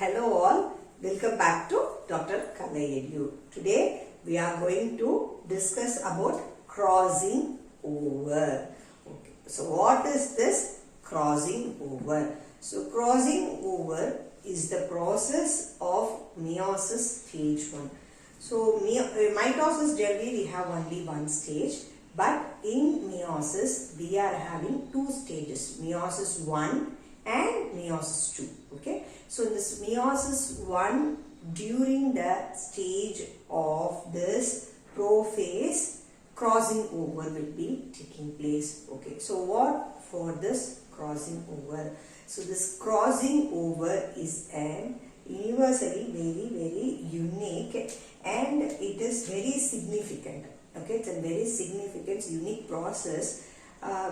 Hello all, welcome back to Dr. Kalai Edu. Today we are going to discuss about crossing over. Okay. So what is this crossing over? So crossing over is the process of meiosis stage 1. So mitosis generally we have only one stage, but in meiosis we are having two stages, meiosis 1 and meiosis 2. Okay, so this meiosis 1, during the stage of this prophase, crossing over will be taking place. Okay, so what for this crossing over? So this crossing over is an universally very unique and it is very significant. Okay, it's a very significant unique process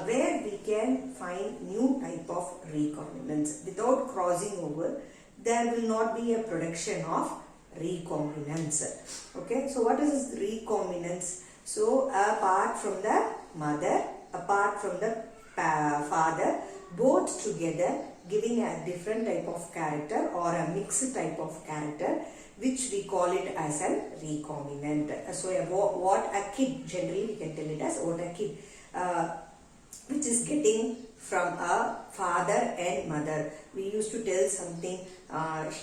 where we can find new type of recombinants. Without crossing over, there will not be a production of recombinants. Okay, so what is recombinants? So apart from the mother, apart from the father, both together giving a different type of character or a mixed type of character, which we call it as a recombinant. So what a kid, generally we can tell it as what a kid, which is getting from a father and mother. We used to tell something,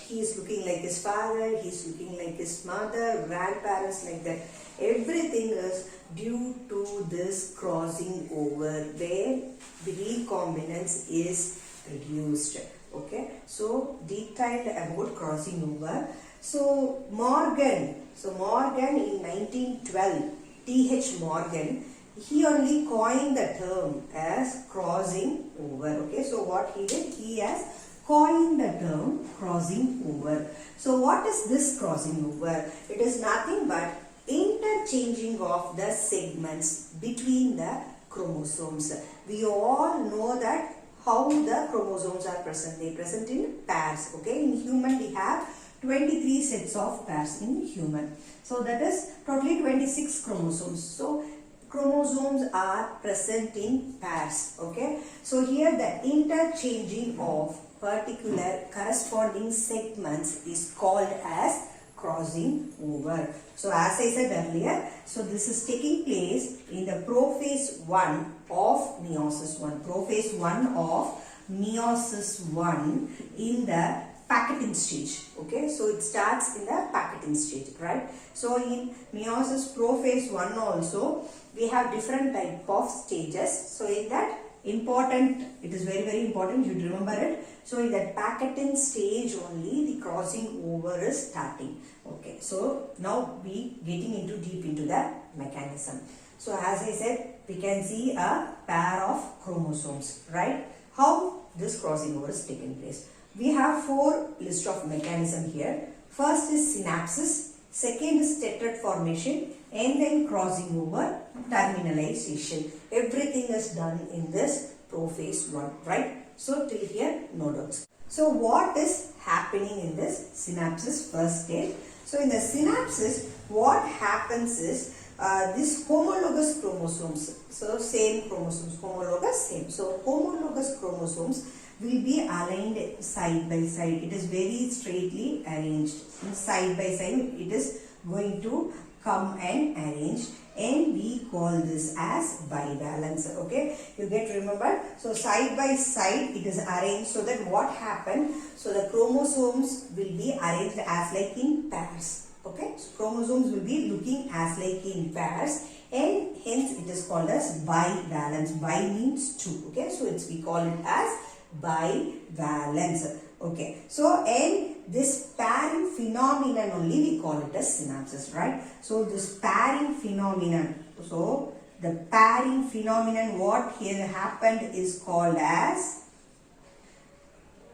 he is looking like his father, he is looking like his mother, grandparents, like that. Everything is due to this crossing over where the recombinance is reduced. Okay, so detailed about crossing over. So Morgan in 1912, T.H. Morgan, he only coined the term as crossing over. Okay, so what he did, he has coined the term crossing over. So what is this crossing over? It is nothing but interchanging of the segments between the chromosomes. We all know that how the chromosomes are present. They present in pairs. Okay, in human we have 23 sets of pairs in human. So that is totally 26 chromosomes. So chromosomes are present in pairs. Okay, so here the interchanging of particular corresponding segments is called as crossing over. So as I said earlier, so this is taking place in the prophase 1 of meiosis 1. Prophase 1 of meiosis 1 in the packeting stage. Okay, so it starts in the packeting stage, right? So in meiosis prophase 1 also we have different type of stages. So in that it is very important, you remember it. So in that packeting stage only the crossing over is starting. Okay, so now we getting into deep into the mechanism. So as I said, we can see a pair of chromosomes, right? How this crossing over is taking place. We have 4 list of mechanism here. First is synapses, second is tetrad formation, and then crossing over, terminalization. Everything is done in this prophase 1, right? So till here, no doubts. So what is happening in this synapses first stage? So in the synapses, what happens is this homologous chromosomes. So same chromosomes, homologous, same. So homologous chromosomes will be aligned side by side. It is very straightly arranged. Side by side, it is going to come and arrange, and we call this as bivalence. Okay, you get remembered. So side by side it is arranged, so that what happened, so the chromosomes will be arranged as like in pairs. Okay, so chromosomes will be looking as like in pairs, and hence it is called as bivalence. Bi means 2. Okay, so we call it as bivalence. Okay, so and this pairing phenomenon only we call it as synapses, right? So this pairing phenomenon, so the pairing phenomenon, what here happened is called as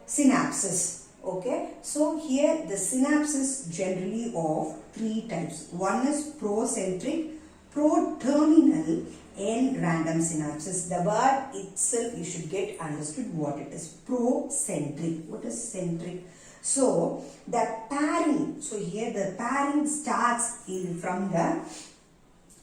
synapses. Okay, so here the synapses generally of 3 types. One is procentric, pro-terminal, and random synapses. The word itself you should get understood what it is. Procentric. What is centric? So the pairing. So here the pairing starts from the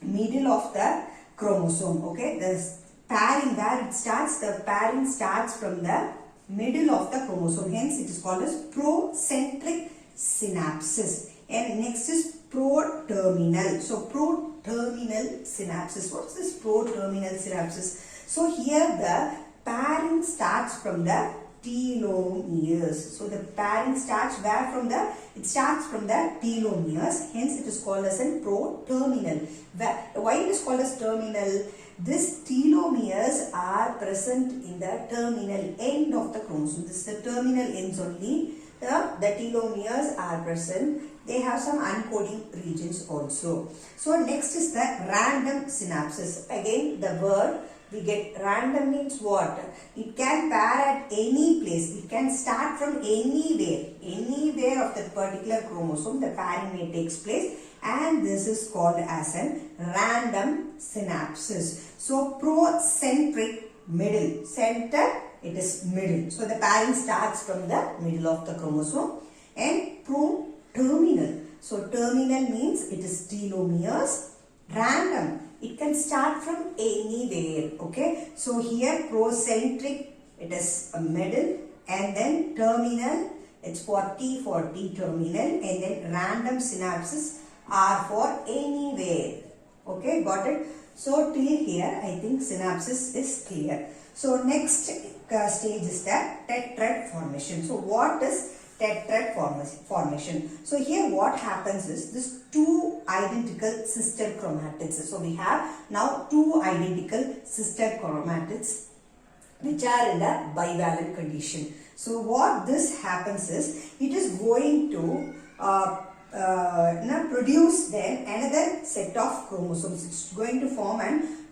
middle of the chromosome. Okay, the pairing where it starts. The pairing starts from the middle of the chromosome. Hence, it is called as procentric synapses. And next is pro-terminal. So, pro-terminal synapses. What is this pro-terminal synapses? So, here the pairing starts from the telomeres. So, the pairing starts where from the? It starts from the telomeres. Hence, it is called as a pro-terminal. Why it is called as terminal? These telomeres are present in the terminal end of the chromosome. This is the terminal ends only. The telomeres are present. They have some uncoding regions also. So next is the random synapses. Again, the word we get random means what? It can pair at any place. It can start from anywhere of the particular chromosome. The pairing may takes place, and this is called as an random synapses. So procentric, middle, center, it is middle. So the pairing starts from the middle of the chromosome. And pro-terminal. So terminal means it is telomeres. Random, it can start from anywhere. Okay. So here procentric, it is a middle, and then terminal, it's 40-40 terminal, and then random synapses are for anywhere. Okay, got it? So till here, I think synapses is clear. So next stage is the tetrad formation. So what is tetrad formation? So here what happens is this two identical sister chromatids. So we have now two identical sister chromatids which are in the bivalent condition. So what this happens is it is going to produce then another set of chromosomes. It's going to form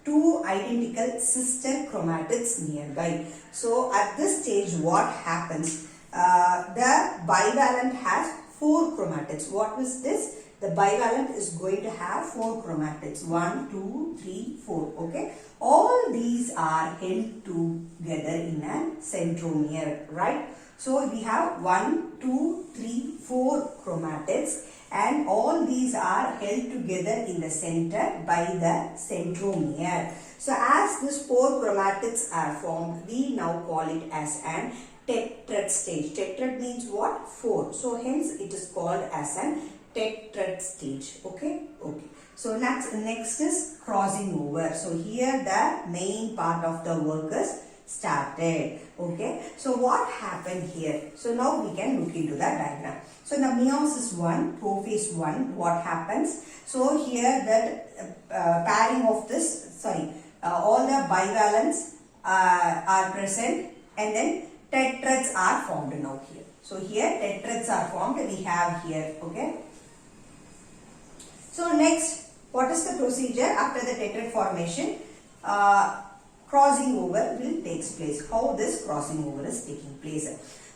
two identical sister chromatids nearby. So at this stage what happens? The bivalent has 4 chromatids. What was this? The bivalent is going to have 4 chromatids. 1, 2, 3, 4. Okay. All these are held together in a centromere, right? So we have 1, 2, 3, 4 chromatids, and all these are held together in the center by the centromere. So as these 4 chromatids are formed, we now call it as an tetrad stage. Tetrad means what? 4. So hence it is called as an tetrad stage. Okay. Okay. So next is crossing over. So here the main part of the work is started. Okay. So what happened here? So now we can look into the diagram. So in the meiosis 1, prophase 1, what happens? So here that pairing of this, all the bivalents are present, and then tetrads are formed now here. So here tetrads are formed, we have here. Okay. So next, what is the procedure after the tetrad formation? Crossing over will take place. How this crossing over is taking place?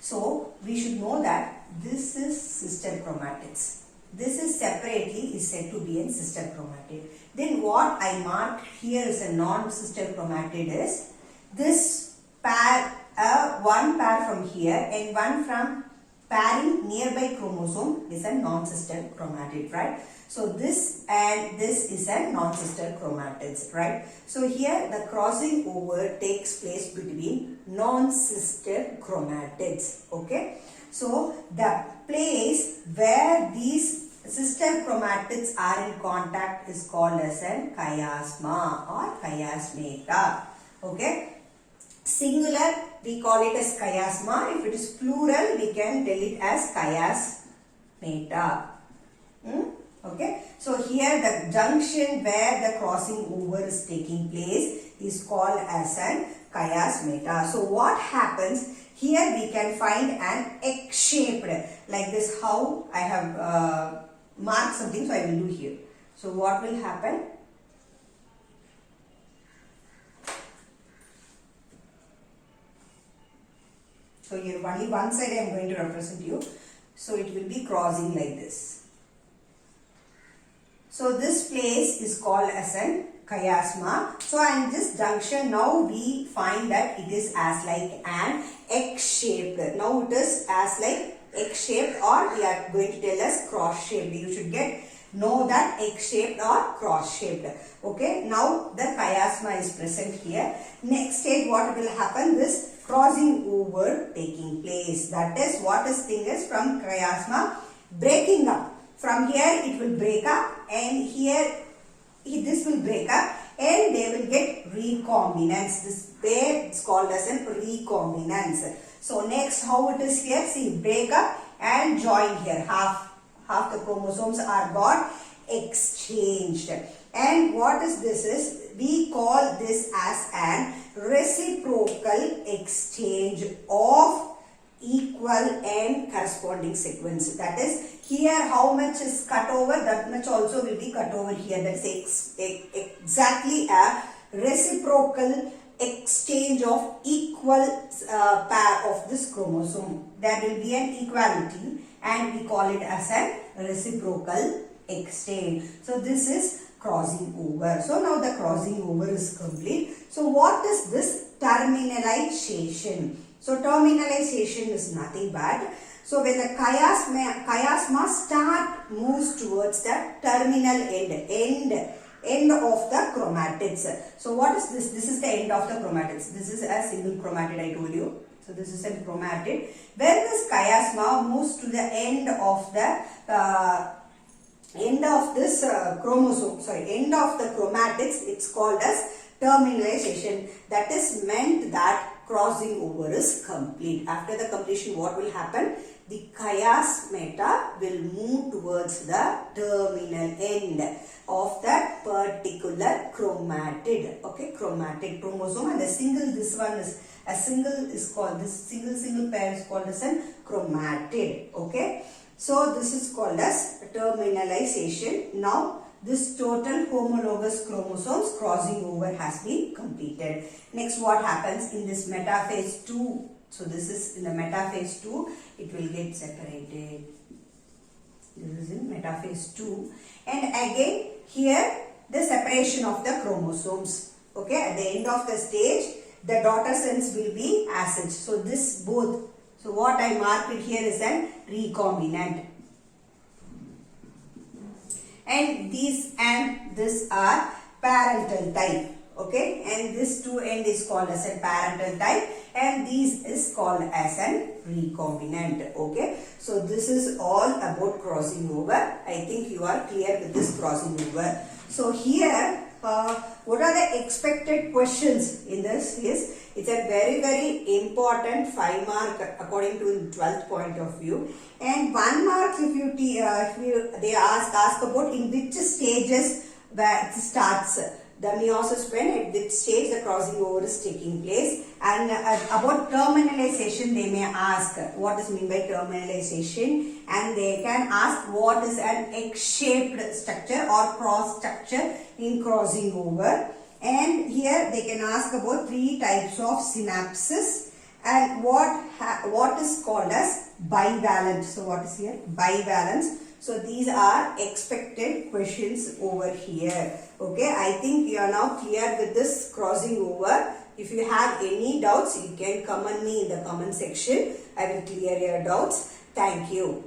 So we should know that this is sister chromatids. This is separately is said to be a sister chromatid. Then what I marked here is a non-sister chromatid is this pair, one pair from here and one from pairing nearby chromosome is a non-sister chromatid, right? So this and this is a non-sister chromatids, right? So here the crossing over takes place between non-sister chromatids, okay? So the place where these sister chromatids are in contact is called as a chiasma or chiasmata, okay? Singular, we call it as chiasma. If it is plural, we can tell it as chiasmata. Okay. So here the junction where the crossing over is taking place is called as an chiasmata. So what happens? Here we can find an X-shaped, like this, how I have marked something, so I will do here. So what will happen? So here only one side I am going to represent you. So it will be crossing like this. So this place is called as an chiasma. So in this junction now we find that it is as like an X-shaped. Now it is as like X-shaped, or we are going to tell as cross-shaped. You should know that X-shaped or cross-shaped. Okay. Now the chiasma is present here. Next stage what will happen? This crossing over taking place. That is what this thing is from chiasma breaking up. From here it will break up and here this will break up and they will get recombinants. This pair is called as a recombinants. So next how it is here, see, break up and join here. Half the chromosomes are got exchanged. And what is this is, we call this as an reciprocal exchange of equal and corresponding sequence. That is, here how much is cut over, that much also will be cut over here. That is exactly a reciprocal exchange of equal pair of this chromosome. There will be an equality and we call it as a reciprocal exchange. So this is crossing over. So now the crossing over is complete. So what is this terminalization? So terminalization is nothing but, so when the chiasma moves towards the terminal end of the chromatids. So what is this? This is the end of the chromatids. This is a single chromatid, I told you. So this is a chromatid. When this chiasma moves to the end of the end of the chromatids, it's called as terminalization. That is meant that crossing over is complete. After the completion, what will happen? The chiasmata will move towards the terminal end of that particular chromatid. Okay, chromatid chromosome, and this single pair is called as a chromatid. Okay, so this is called as terminalization. Now this total homologous chromosomes crossing over has been completed. Next, what happens in this metaphase 2? So this is in the metaphase 2, it will get separated. This is in metaphase 2. And again, here the separation of the chromosomes. Okay, at the end of the stage, the daughter cells will be as such. So this both. So what I marked it here is an recombinant. And these and this are parental type. Okay, and this two end is called as a parental type and these is called as an recombinant. Okay, so this is all about crossing over. I think you are clear with this crossing over. So here what are the expected questions in this is, it's a very important 5 mark according to 12th point of view, and 1 mark if they ask about in which stages where it starts the meiosis, when at which stage the crossing over is taking place, and about terminalization they may ask what is meant by terminalization, and they can ask what is an X-shaped structure or cross structure in crossing over, and here they can ask about 3 types of synapses and what is called as bivalent. So what is here? Bivalence. So these are expected questions over here. Okay, I think you are now clear with this crossing over. If you have any doubts, you can comment me in the comment section. I will clear your doubts. Thank you.